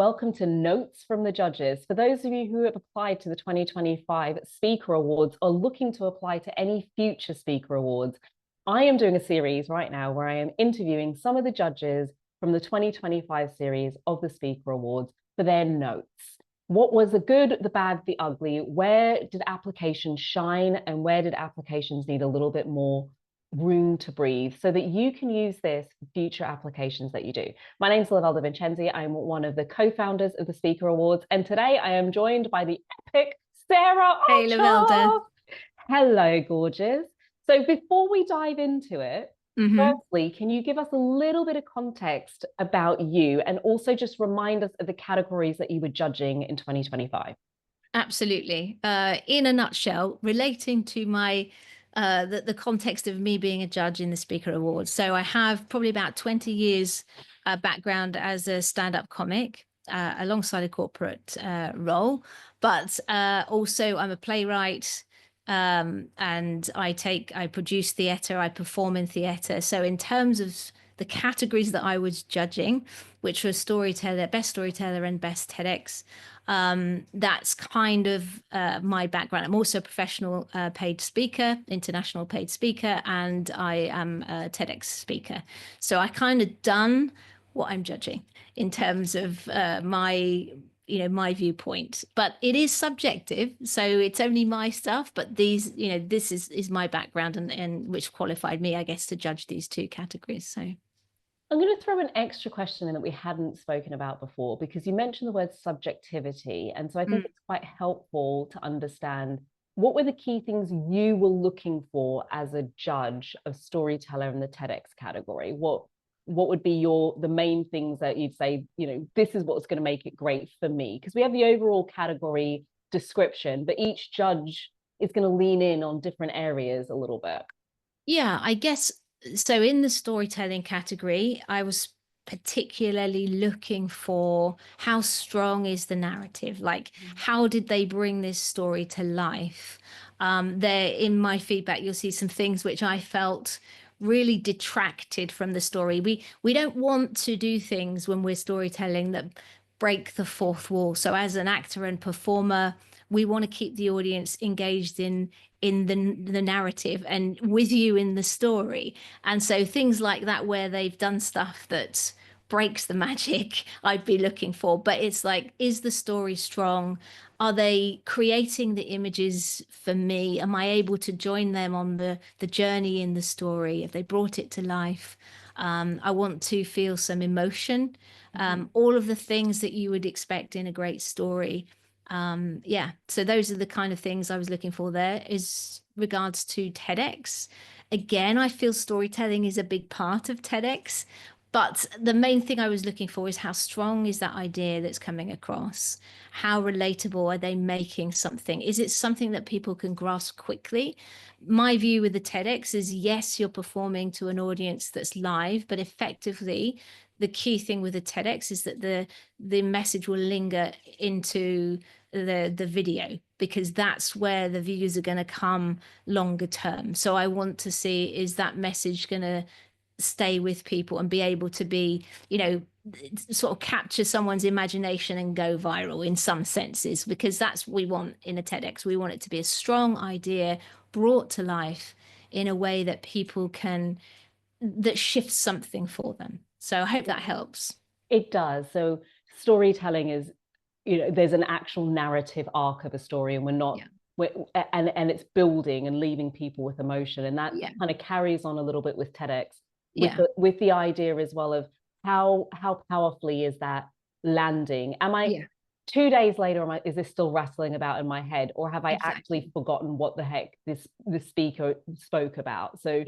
welcome to Notes from the Judges. For those of you who have applied to the 2025 Speaker Awards or looking to apply to any future Speaker Awards, I am doing a series right now where I am interviewing some of the judges from the 2025 series of the Speaker Awards for their notes. What was the good, the bad, the ugly? Where did applications shine and where did applications need a little bit more room to breathe so that you can use this for future applications that you do? My name's Lavelda Vincenzi. I'm one of the co-founders of the Speaker Awards, and today I am joined by the epic Sarah Archer. Hey, Lavelda. Hello, gorgeous. So before we dive into it, firstly, can you give us a little bit of context about you and also just remind us of the categories that you were judging in 2025? Absolutely. In a nutshell, relating to my the context of me being a judge in the Speaker Awards. So I have probably about 20 years background as a stand-up comic alongside a corporate role, but also I'm a playwright. And I produce theatre, I perform in theatre. So in terms of the categories that I was judging, which were storyteller, best storyteller and best TEDx, that's kind of my background. I'm also a professional paid speaker, international paid speaker, and I am a TEDx speaker. So I kind of done what I'm judging in terms of my viewpoint, but it is subjective, so it's only my stuff. But these, this is my background, and which qualified me, I guess, to judge these two categories. So I'm going to throw an extra question in that we hadn't spoken about before, because you mentioned the word subjectivity, and so I think it's quite helpful to understand what were the key things you were looking for as a judge of storyteller in the TEDx category. What would be the main things that you'd say, this is what's going to make it great for me? Because we have the overall category description, but each judge is going to lean in on different areas a little bit. Yeah, I guess so. In the storytelling category, I was particularly looking for how strong is the narrative? Like, how did they bring this story to life? There, in my feedback, you'll see some things which I felt really detracted from the story. We don't want to do things when we're storytelling that break the fourth wall. So as an actor and performer, we want to keep the audience engaged in the narrative and with you in the story. And so things like that, where they've done stuff that breaks the magic, I'd be looking for. But it's like, is the story strong? Are they creating the images for me? Am I able to join them on the journey in the story? Have they brought it to life? I want to feel some emotion, all of the things that you would expect in a great story. Yeah, so those are the kind of things I was looking for there. Is regards to TEDx. Again, I feel storytelling is a big part of TEDx, but the main thing I was looking for is how strong is that idea that's coming across? How relatable are they making something? Is it something that people can grasp quickly? My view with the TEDx is, yes, you're performing to an audience that's live, but effectively, the key thing with the TEDx is that the message will linger into the video, because that's where the views are going to come longer term. So I want to see, is that message going to stay with people and be able to be, sort of capture someone's imagination and go viral in some senses, because that's what we want in a TEDx. We want it to be a strong idea brought to life in a way that people that shifts something for them. So I hope that helps. It does. So storytelling is, there's an actual narrative arc of a story, and we're not, and it's building and leaving people with emotion, and that kind of carries on a little bit with TEDx, with the idea as well of how powerfully is that landing? Am I 2 days later? Is this still rattling about in my head, or have I actually forgotten what the heck the speaker spoke about? So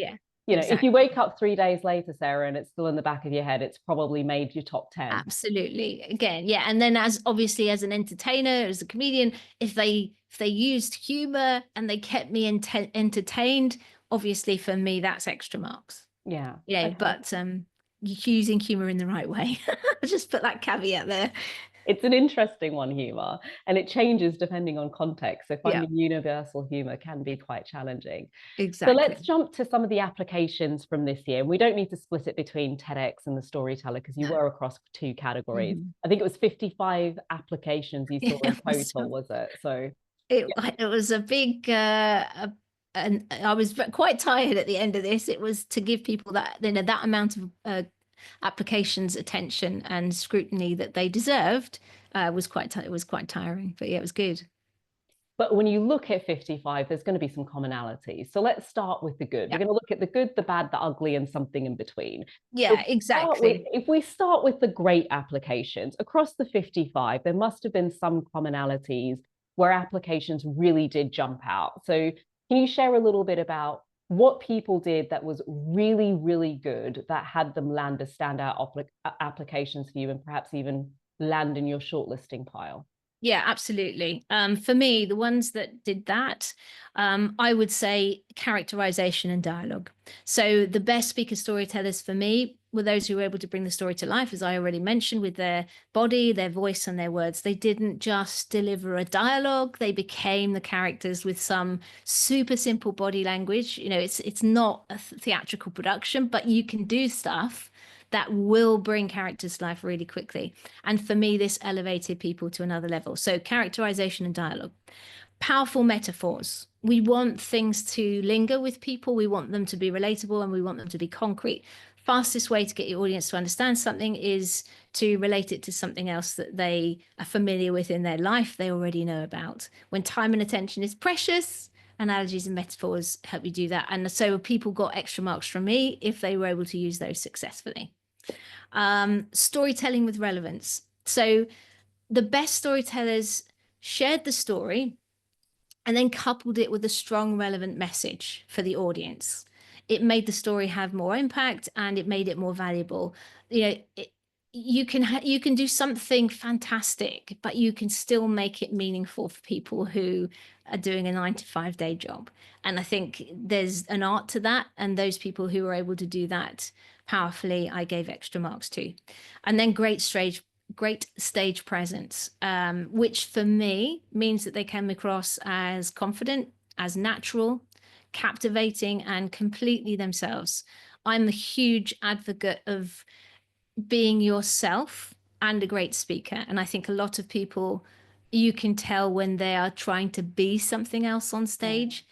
if you wake up 3 days later, Sarah, and it's still in the back of your head, it's probably made your top 10. Absolutely. Again, and then obviously as an entertainer, as a comedian, if they used humor and they kept me entertained, obviously for me that's extra marks. Okay. But using humor in the right way. Just put that caveat there. It's an interesting one, humor, and it changes depending on context. So Yeah, finding universal humor can be quite challenging. So let's exactly. jump to some of the applications from this year. We don't need to split it between TEDx and the storyteller because you were across two categories. Mhm. I think it was 55 applications you saw Yeah, in total, was it? So it was a big and I was quite tired at the end of this. It was to give people that, you know, that amount of applications attention and scrutiny that they deserved it was quite tiring, but yeah, it was good. but when you look at 55, there's going to be some commonalities. So let's start with the good. We're Yeah, going to look at the good, the bad, the ugly, and something in between. So yeah, exactly. if we start with the great applications, across the 55, there must have been some commonalities where applications really did jump out. So can you share a little bit about what people did that was really, really good that had them land as standout applications for you and perhaps even land in your shortlisting pile? Yeah, absolutely. For me, the ones that did that, I would say characterization and dialogue. So the best speaker storytellers for me were those who were able to bring the story to life, as I already mentioned, with their body, their voice, and their words. They didn't just deliver a dialogue; they became the characters with some super simple body language. You know, it's not a theatrical production, but you can do stuff that will bring characters to life really quickly. And for me, this elevated people to another level. So, characterization and dialogue, powerful metaphors. We want things to linger with people, we want them to be relatable, and we want them to be concrete. Fastest way to get your audience to understand something is to relate it to something else that they are familiar with in their life, they already know about. When time and attention is precious, analogies and metaphors help you do that. And so people got extra marks from me if they were able to use those successfully. Storytelling with relevance. So the best storytellers shared the story and then coupled it with a strong, relevant message for the audience. It made the story have more impact and it made it more valuable. You know, you can do something fantastic, but you can still make it meaningful for people who are doing a 9 to 5 day job. And I think there's an art to that. And those people who were able to do that powerfully, I gave extra marks to. And then great stage presence, which for me means that they come across as confident, as natural, captivating, and completely themselves. I'm a huge advocate of being yourself and a great speaker. And I think a lot of people, you can tell when they are trying to be something else on stage.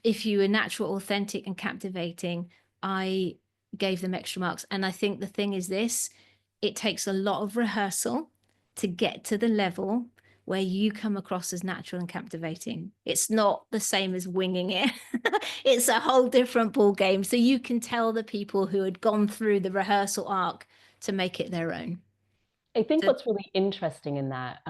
If you are natural, authentic, and captivating, I gave them extra marks. And I think the thing is this, it takes a lot of rehearsal to get to the level where you come across as natural and captivating. It's not the same as winging it. It's a whole different ball game. So you can tell the people who had gone through the rehearsal arc to make it their own. I think So what's really interesting in that,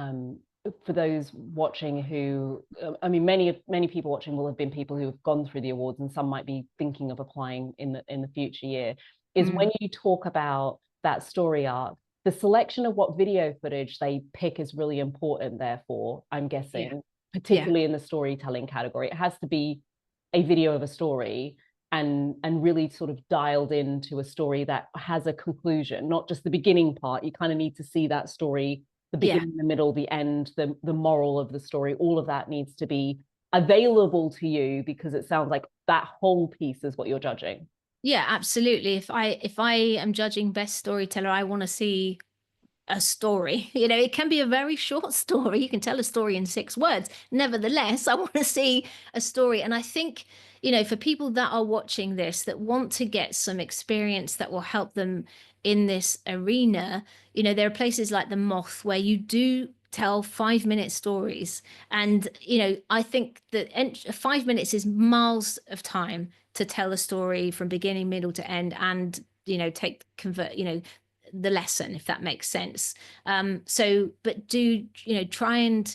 for those watching who, I mean, many people watching will have been people who have gone through the awards, and some might be thinking of applying in the future year. Is when you talk about that story arc, the selection of what video footage they pick is really important. Therefore, I'm yeah, guessing, yeah, particularly in the storytelling category, it has to be a video of a story and really sort of dialed into a story that has a conclusion, not just the beginning part. You kind of need to see that story, the yeah. beginning, the middle, the end, the moral of the story. All of that needs to be available to you because it sounds like that whole piece is what you're judging. Yeah, absolutely. If I am judging best storyteller, I want to see a story. You know, it can be a very short story. You can tell a story in 6 words. Nevertheless, I want to see a story. And I think, you know, for people that are watching this that want to get some experience that will help them in this arena, you know, there are places like The Moth where you do tell 5 minute stories. And, you know, I think that 5 minutes is miles of time to tell a story from beginning, middle to end and, you know, you know, the lesson, if that makes sense. So, but do, you know, try and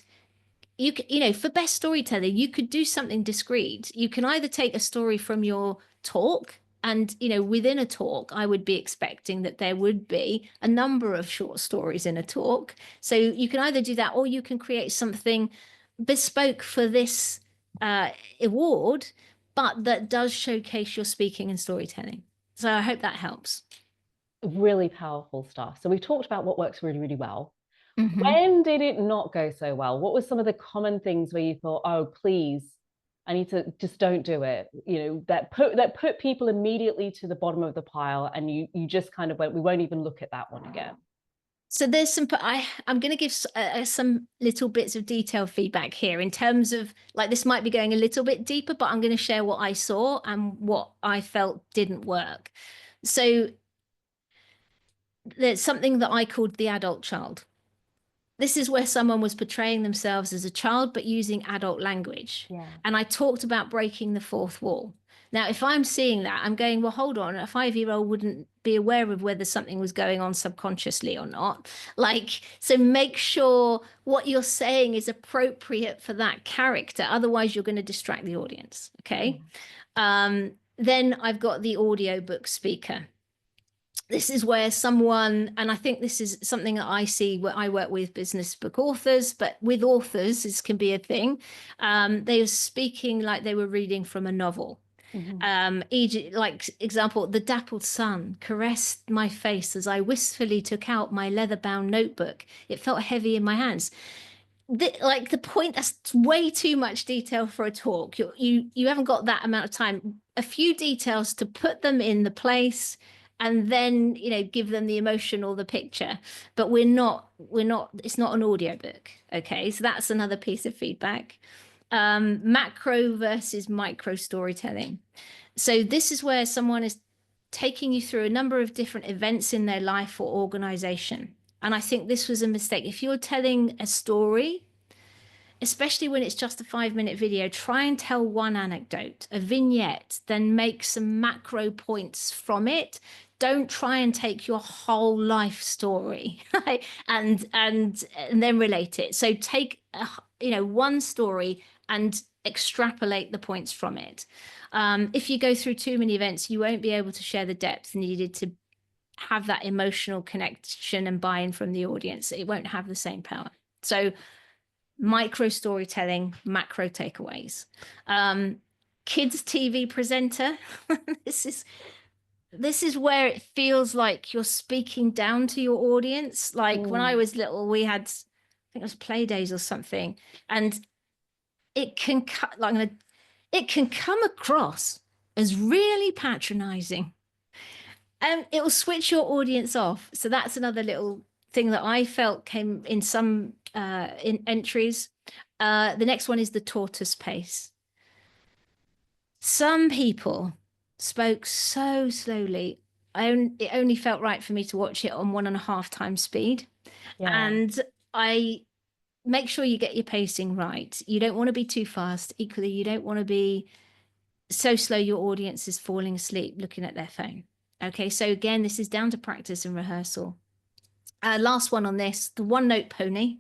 you know, for best storytelling, you could do something discreet. You can either take a story from your talk, and, you know, within a talk, I would be expecting that there would be a number of short stories in a talk. So you can either do that or you can create something bespoke for this award, but that does showcase your speaking and storytelling. So I hope that helps. Really powerful stuff. So we've talked about what works really, really well. When did it not go so well? What were some of the common things where you thought, oh, please, I need to just don't do it, you know, that put people immediately to the bottom of the pile, and you just kind of went, we won't even look at that one again. So there's some, I'm going to give some little bits of detailed feedback here in terms of, like, this might be going a little bit deeper, but I'm going to share what I saw and what I felt didn't work. So there's something that I called the adult child. This is where someone was portraying themselves as a child, but using adult language. Yeah. And I talked about breaking the fourth wall. Now, if I'm seeing that, I'm going, well, hold on, a 5-year-old wouldn't be aware of whether something was going on subconsciously or not. Like, so make sure what you're saying is appropriate for that character. Otherwise, you're going to distract the audience. Okay. Then I've got the audiobook speaker. This is where someone, and I think this is something that I see where I work with business book authors, but with authors, this can be a thing. They are speaking like they were reading from a novel. Like example, the dappled sun caressed my face as I wistfully took out my leather-bound notebook. It felt heavy in my hands. Like the point, that's way too much detail for a talk. You haven't got that amount of time. A few details to put them in the place, and then, you know, give them the emotion or the picture. But we're not, it's not an audiobook. Okay, so that's another piece of feedback. Macro versus micro storytelling. So this is where someone is taking you through a number of different events in their life or organization. And I think this was a mistake. If you're telling a story, especially when it's just a 5-minute video, try and tell one anecdote, a vignette, then make some macro points from it. Don't try and take your whole life story and then relate it. So take one story and extrapolate the points from it. If you go through too many events, you won't be able to share the depth needed to have that emotional connection and buy-in from the audience. It won't have the same power. So micro storytelling, macro takeaways. Kids TV presenter. This is where it feels like you're speaking down to your audience. Like when I was little, we had, I think it was Play Days or something, and it can come across as really patronizing, and it will switch your audience off. So that's another little thing that I felt came in some in entries. The next one is the tortoise pace. Some people spoke so slowly. It only felt right for me to watch it on 1.5 times speed. And I make sure you get your pacing right. You don't want to be too fast. Equally, you don't want to be so slow your audience is falling asleep looking at their phone. Okay, so again, this is down to practice and rehearsal. Last one on this, the one-note pony.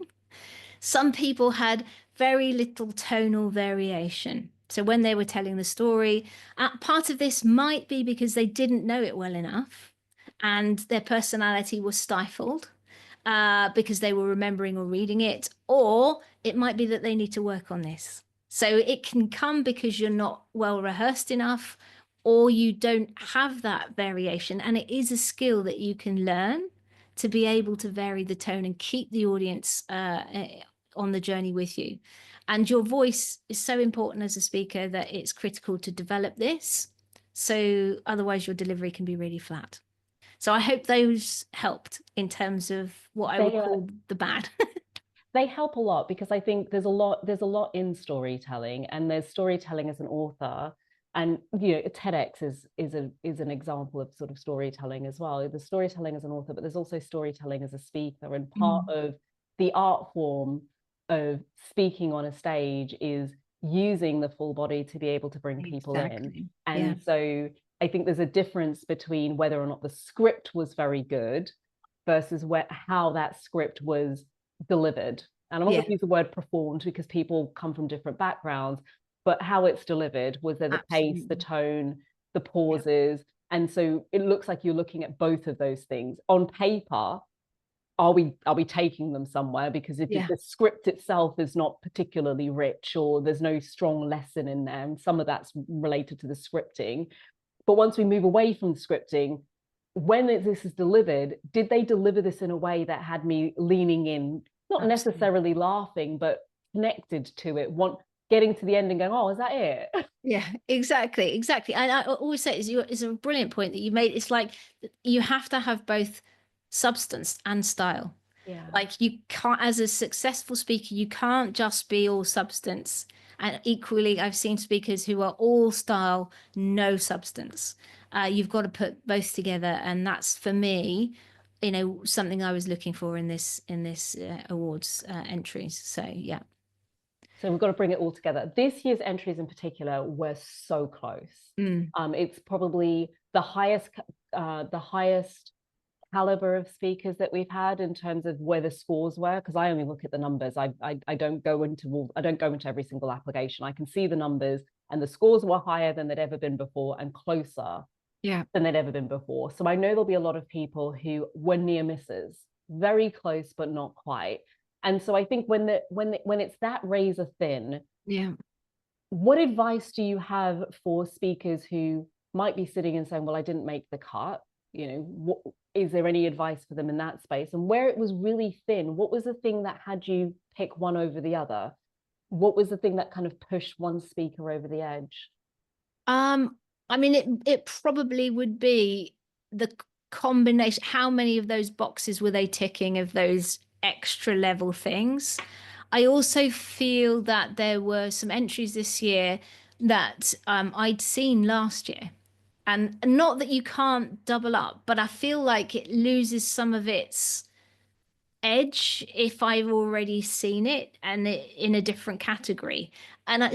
Some people had very little tonal variation. So when they were telling the story, part of this might be because they didn't know it well enough and their personality was stifled because they were remembering or reading it, or it might be that they need to work on this. So it can come because you're not well rehearsed enough, or you don't have that variation. And it is a skill that you can learn to be able to vary the tone and keep the audience on the journey with you. And your voice is so important as a speaker that it's critical to develop this. So otherwise your delivery can be really flat. So I hope those helped in terms of what I would call the bad. They help a lot, because I think there's a lot in storytelling, and there's storytelling as an author. And TEDx is an example of sort of storytelling as well. There's storytelling as an author, but there's also storytelling as a speaker. And part of the art form of speaking on a stage is using the full body to be able to bring people in. And so I think there's a difference between whether or not the script was very good versus how that script was delivered. And I'm not going to use the word performed because people come from different backgrounds, but how it's delivered. Was there the pace, the tone, the pauses? And so it looks like you're looking at both of those things. On paper, are we taking them somewhere? Because if the script itself is not particularly rich, or there's no strong lesson in there, and some of that's related to the scripting. But once we move away from the scripting, this is delivered, did they deliver this in a way that had me leaning in, not Absolutely. necessarily laughing, but connected to it, getting to the end and going, oh, is that it? Yeah, exactly, exactly. And I always say it's a brilliant point that you made. It's like you have to have both substance and style. Yeah. Like you can't, as a successful speaker, you can't just be all substance. And equally, I've seen speakers who are all style, no substance. You've got to put both together, and that's for me, something I was looking for in this awards entries. So yeah. So we've got to bring it all together. This year's entries in particular were so close. Mm. It's probably the highest caliber of speakers that we've had in terms of where the scores were, because I only look at the numbers. I don't go into every single application. I can see the numbers, and the scores were higher than they'd ever been before and closer than they'd ever been before. So I know there'll be a lot of people who were near misses, very close but not quite. And so I think when it's that razor thin, Yeah. what advice do you have for speakers who might be sitting and saying, well, I didn't make the cut? Is there any advice for them in that space? And where it was really thin, what was the thing that had you pick one over the other? What was the thing that kind of pushed one speaker over the edge? I mean, it probably would be the combination. How many of those boxes were they ticking of those extra level things? I also feel that there were some entries this year that I'd seen last year. And not that you can't double up, but I feel like it loses some of its edge if I've already seen it and in a different category. And I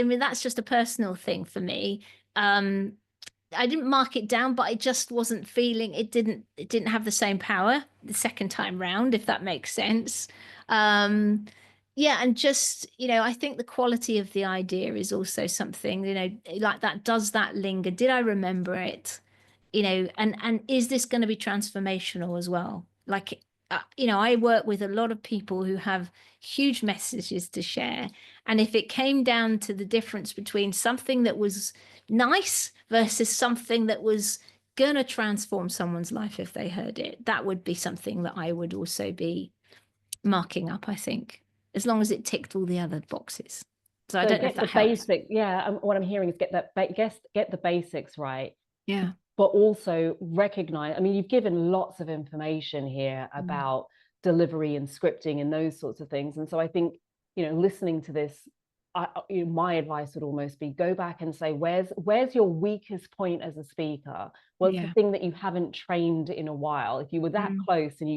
mean, that's just a personal thing for me. I didn't mark it down, but I just wasn't feeling it didn't have the same power the second time round, if that makes sense. Um, yeah, and just, I think the quality of the idea is also something, like that, does that linger? Did I remember it? And is this going to be transformational as well? Like, I work with a lot of people who have huge messages to share. And if it came down to the difference between something that was nice versus something that was going to transform someone's life if they heard it, that would be something that I would also be marking up, I think, as long as it ticked all the other boxes. So I So don't know if get the that helps. basic, yeah. What I'm hearing is get the basics right, Yeah. but also recognize. I mean, you've given lots of information here about delivery and scripting and those sorts of things, and so I think listening to this, my advice would almost be go back and say, where's your weakest point as a speaker? What's the thing that you haven't trained in a while? If you were that close and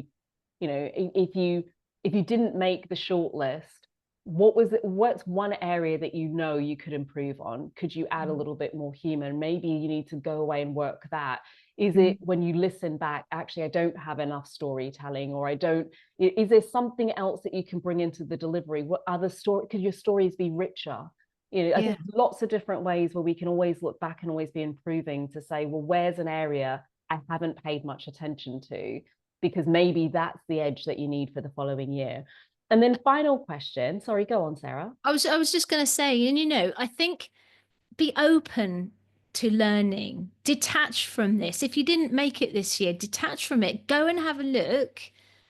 if you didn't make the short list, what's one area that you could improve on? Could you add a little bit more humor? Maybe you need to go away and work that. Is it when you listen back, actually, I don't have enough storytelling, or is there something else that you can bring into the delivery? What other story, could your stories be richer? I think lots of different ways where we can always look back and always be improving to say, well, where's an area I haven't paid much attention to? Because maybe that's the edge that you need for the following year. And then final question. Sorry, go on, Sarah. I was just going to say, and I think be open to learning, detach from this. If you didn't make it this year, detach from it. Go and have a look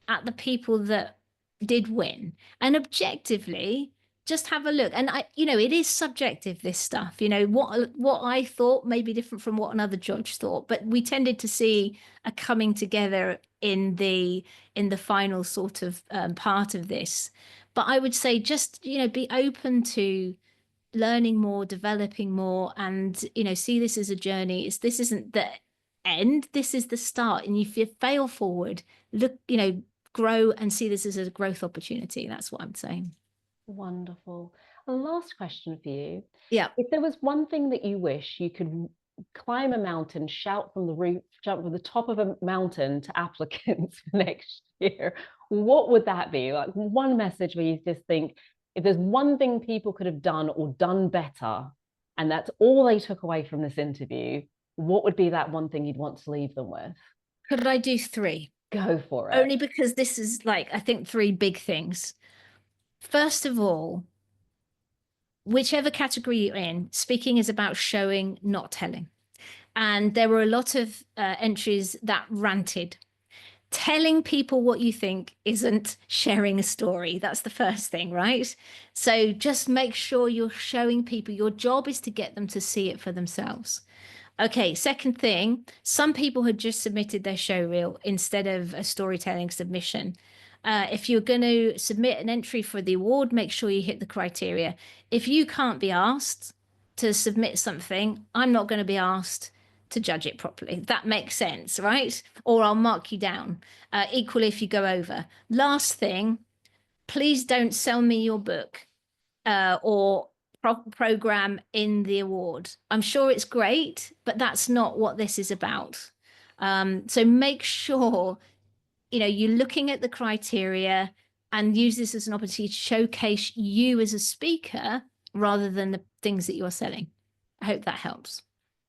at the people that did win, and objectively just have a look. And it is subjective, this stuff. What I thought may be different from what another judge thought, but we tended to see a coming together in the final sort of part of this. But I would say just be open to learning more, developing more, and see this as a journey. This isn't the end, this is the start. And if you fail forward, look, grow and see this as a growth opportunity. That's what I'm saying. Wonderful. A last question for you. Yeah. If there was one thing that you wish you could climb a mountain, shout from the roof, jump from the top of a mountain to applicants for next year, what would that be? Like one message where you just think, if there's one thing people could have done or done better, and that's all they took away from this interview, what would be that one thing you'd want to leave them with? Could I do three? Go for it. Only because this is I think three big things. First of all, whichever category you're in, speaking is about showing, not telling. And there were a lot of entries that ranted. Telling people what you think isn't sharing a story. That's the first thing, right? So just make sure you're showing people. Your job is to get them to see it for themselves. Okay, second thing, some people had just submitted their show reel instead of a storytelling submission. If you're going to submit an entry for the award, make sure you hit the criteria. If you can't be asked to submit something, I'm not going to be asked to judge it properly. That makes sense, right? Or I'll mark you down. Equally, if you go over. Last thing, please don't sell me your book or program in the award. I'm sure it's great, but that's not what this is about. So make sure you're looking at the criteria and use this as an opportunity to showcase you as a speaker rather than the things that you're selling. I hope that helps.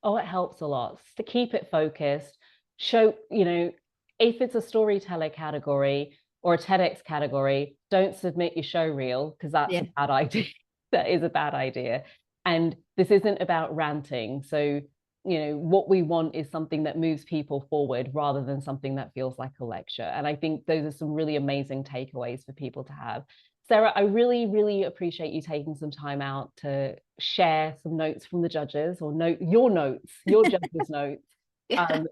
Oh, it helps a lot to keep it focused. Show, if it's a storyteller category or a TEDx category, don't submit your show reel because that's a bad idea. That is a bad idea. And this isn't about ranting. So, what we want is something that moves people forward rather than something that feels like a lecture. And I think those are some really amazing takeaways for people to have. Sarah, I really, really appreciate you taking some time out to share some notes from the judges, or your judges' notes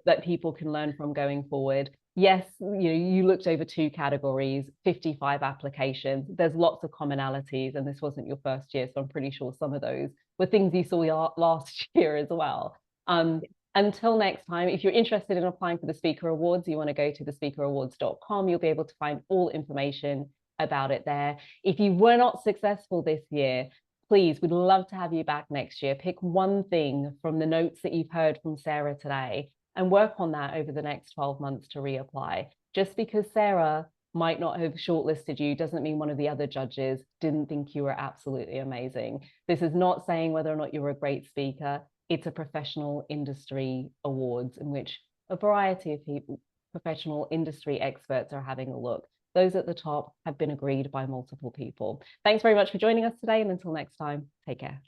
that people can learn from going forward. Yes, you looked over 2 categories, 55 applications. There's lots of commonalities, and this wasn't your first year, so I'm pretty sure some of those were things you saw last year as well. Until next time, if you're interested in applying for the Speaker Awards, you want to go to thespeakerawards.com. You'll be able to find all information about it there. If you were not successful this year, please, we'd love to have you back next year. Pick one thing from the notes that you've heard from Sarah today and work on that over the next 12 months to reapply. Just because Sarah might not have shortlisted you doesn't mean one of the other judges didn't think you were absolutely amazing. This is not saying whether or not you're a great speaker. It's a professional industry awards in which a variety of people, professional industry experts, are having a look. Those at the top have been agreed by multiple people. Thanks very much for joining us today, and until next time, take care.